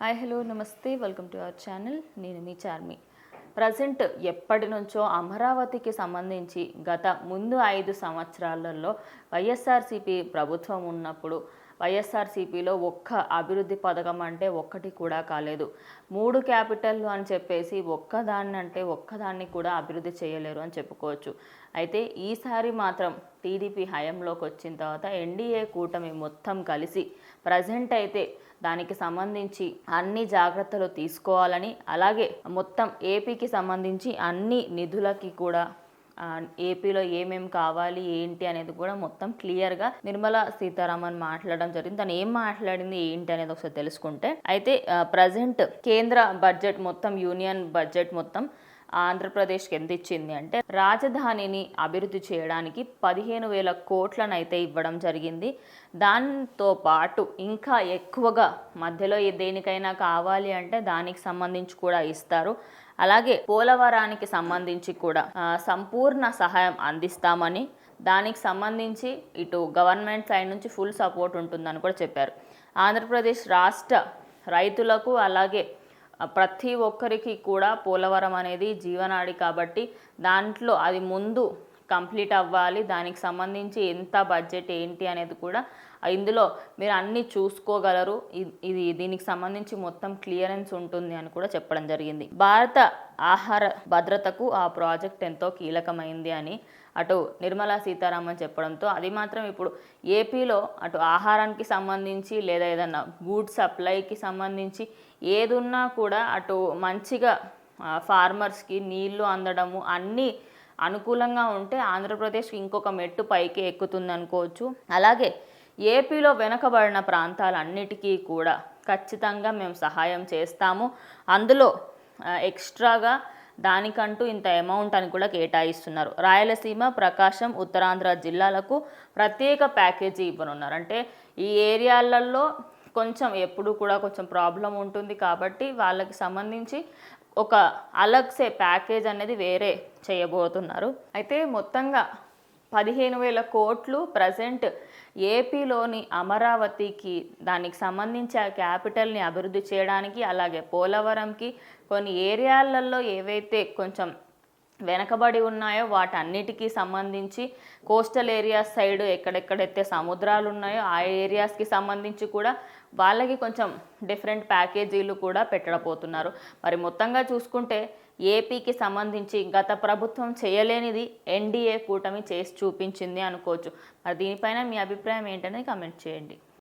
Hi hello నమస్తే welcome to our channel. నేను మీ Charmi. Present ఎప్పటి నుంచో అమరావతికి సంబంధించి గత ముందు 5 సంవత్సరాలలో వైఎస్ఆర్సీపీ ప్రభుత్వం ఉన్నప్పుడు వైఎస్ఆర్సీపీలో ఒక్క అభివృద్ధి పథకం అంటే ఒక్కటి కూడా కాలేదు. 3 క్యాపిటల్లు అని చెప్పేసి ఒక్కదాన్ని కూడా అభివృద్ధి చేయలేరు అని చెప్పుకోవచ్చు. అయితే ఈసారి మాత్రం టీడీపీ హయాంలోకి వచ్చిన తర్వాత ఎన్డీఏ కూటమి మొత్తం కలిసి ప్రజెంట్ అయితే దానికి సంబంధించి అన్ని జాగ్రత్తలు తీసుకోవాలని, అలాగే మొత్తం ఏపీకి సంబంధించి అన్ని నిధులకి కూడా ఏపీలో ఏమేమి కావాలి ఏంటి అనేది కూడా మొత్తం క్లియర్గా నిర్మలా సీతారామన్ మాట్లాడడం జరిగింది. తను ఏం మాట్లాడింది ఏంటి అనేది ఒకసారి తెలుసుకుంటే, అయితే ప్రజెంట్ కేంద్ర బడ్జెట్ మొత్తం యూనియన్ బడ్జెట్ మొత్తం ఆంధ్రప్రదేశ్కి ఎంత ఇచ్చింది అంటే, రాజధానిని అభివృద్ధి చేయడానికి 15,000 కోట్లను అయితే ఇవ్వడం జరిగింది. దాంతో పాటు ఇంకా ఎక్కువగా మధ్యలో దేనికైనా కావాలి అంటే దానికి సంబంధించి కూడా ఇస్తారు. అలాగే పోలవరానికి సంబంధించి కూడా సంపూర్ణ సహాయం అందిస్తామని, దానికి సంబంధించి ఇటు గవర్నమెంట్ సైడ్ నుంచి ఫుల్ సపోర్ట్ ఉంటుందని కూడా చెప్పారు. ఆంధ్రప్రదేశ్ రాష్ట్ర రైతులకు అలాగే ప్రతి ఒక్కరికి కూడా పోలవరం అనేది జీవనాడి కాబట్టి దాంట్లో అది ముందు కంప్లీట్ అవ్వాలి. దానికి సంబంధించి ఎంత బడ్జెట్ ఏంటి అనేది కూడా ఇందులో మీరు అన్నీ చూసుకోగలరు. దీనికి సంబంధించి మొత్తం క్లియరెన్స్ ఉంటుంది అని కూడా చెప్పడం జరిగింది. భారత ఆహార భద్రతకు ఆ ప్రాజెక్ట్ ఎంతో కీలకమైంది అని అటు నిర్మలా సీతారామన్ చెప్పడంతో, అది మాత్రం ఇప్పుడు ఏపీలో అటు ఆహారానికి సంబంధించి లేదా ఏదన్నా గూడ్ సప్లైకి సంబంధించి ఏదున్నా కూడా అటు మంచిగా ఫార్మర్స్కి నీళ్లు అందడము అన్నీ అనుకూలంగా ఉంటే ఆంధ్రప్రదేశ్ ఇంకొక మెట్టు పైకి ఎక్కుతుంది అనుకోవచ్చు. అలాగే ఏపీలో వెనుకబడిన ప్రాంతాలన్నిటికీ కూడా ఖచ్చితంగా మేము సహాయం చేస్తాము. అందులో ఎక్స్ట్రాగా దానికంటూ ఇంత అమౌంట్ అని కూడా కేటాయిస్తున్నారు. రాయలసీమ, ప్రకాశం, ఉత్తరాంధ్ర జిల్లాలకు ప్రత్యేక ప్యాకేజీ ఇవ్వనున్నారు. అంటే ఈ ఏరియాలలో కొంచెం ఎప్పుడు కూడా కొంచెం ప్రాబ్లం ఉంటుంది కాబట్టి వాళ్ళకి సంబంధించి ఒక అలగ్సే ప్యాకేజ్ అనేది వేరే చేయబోతున్నారు. అయితే మొత్తంగా 15,000 కోట్లు ప్రజెంట్ ఏపీలోని అమరావతికి, దానికి సంబంధించి ఆ క్యాపిటల్ని అభివృద్ధి చేయడానికి, అలాగే పోలవరంకి, కొన్ని ఏరియాలలో ఏవైతే కొంచెం వెనకబడి ఉన్నాయో వాటన్నిటికీ సంబంధించి కోస్టల్ ఏరియాస్ సైడ్ ఎక్కడెక్కడైతే సముద్రాలు ఉన్నాయో ఆ ఏరియాస్కి సంబంధించి కూడా వాళ్ళకి కొంచెం డిఫరెంట్ ప్యాకేజీలు కూడా పెట్టడపోతున్నారు. మరి మొత్తంగా చూసుకుంటే ఏపీకి సంబంధించి గత ప్రభుత్వం చేయలేనిది ఎన్డీఏ కూటమి చేసి చూపించింది అనుకోవచ్చు. మరి దీనిపైన మీ అభిప్రాయం ఏంటనేది కామెంట్ చేయండి.